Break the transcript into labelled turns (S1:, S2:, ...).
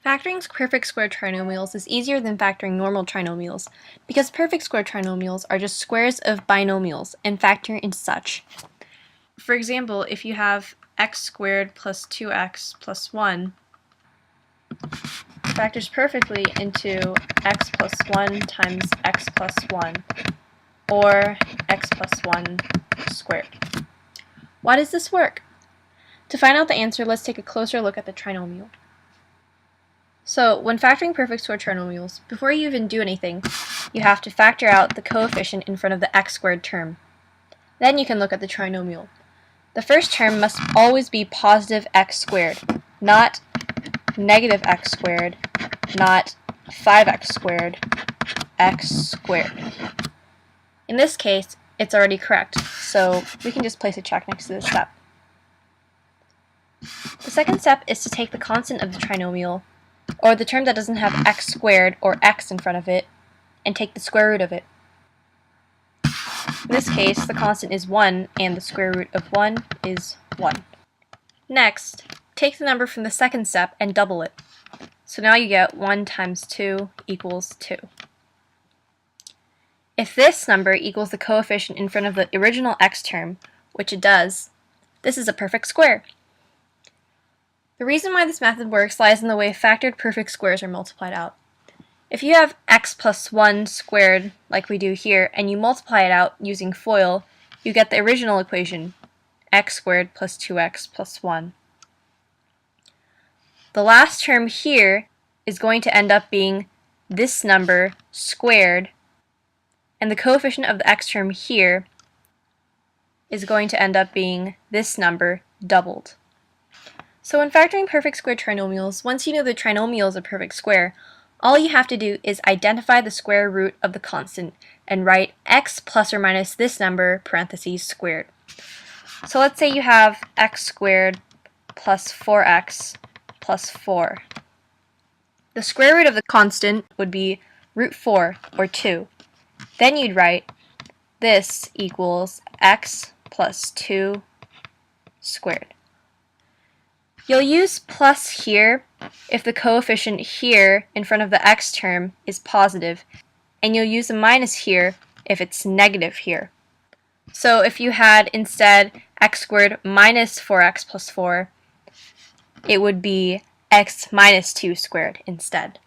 S1: Factoring perfect square trinomials is easier than factoring normal trinomials because perfect square trinomials are just squares of binomials and factor in such. For example, if you have x squared plus 2x plus 1 factors perfectly into x plus 1 times x plus 1 or x plus 1 squared. Why does this work? To find out the answer, let's take a closer look at the trinomial. So, when factoring perfect square trinomials, before you even do anything, you have to factor out the coefficient in front of the x squared term. Then you can look at the trinomial. The first term must always be positive x squared, not negative x squared, not 5x squared, x squared. In this case, it's already correct, so we can just place a check next to this step. The second step is to take the constant of the trinomial, or the term that doesn't have x squared or x in front of it, and take the square root of it. In this case, the constant is 1, and the square root of 1 is 1. Next, take the number from the second step and double it. So now you get 1 times 2 equals 2. If this number equals the coefficient in front of the original x term, which it does, this is a perfect square. The reason why this method works lies in the way factored perfect squares are multiplied out. If you have x plus 1 squared, like we do here, and you multiply it out using FOIL, you get the original equation, x squared plus 2x plus 1. The last term here is going to end up being this number squared, and the coefficient of the x term here is going to end up being this number doubled. So when factoring perfect square trinomials, once you know the trinomial is a perfect square, all you have to do is identify the square root of the constant and write x plus or minus this number, parentheses, squared. So let's say you have x squared plus 4x plus 4. The square root of the constant would be root 4, or 2. Then you'd write this equals x plus 2 squared. You'll use plus here if the coefficient here in front of the x term is positive, and you'll use a minus here if it's negative here. So if you had instead x squared minus 4x plus 4, it would be x minus 2 squared instead.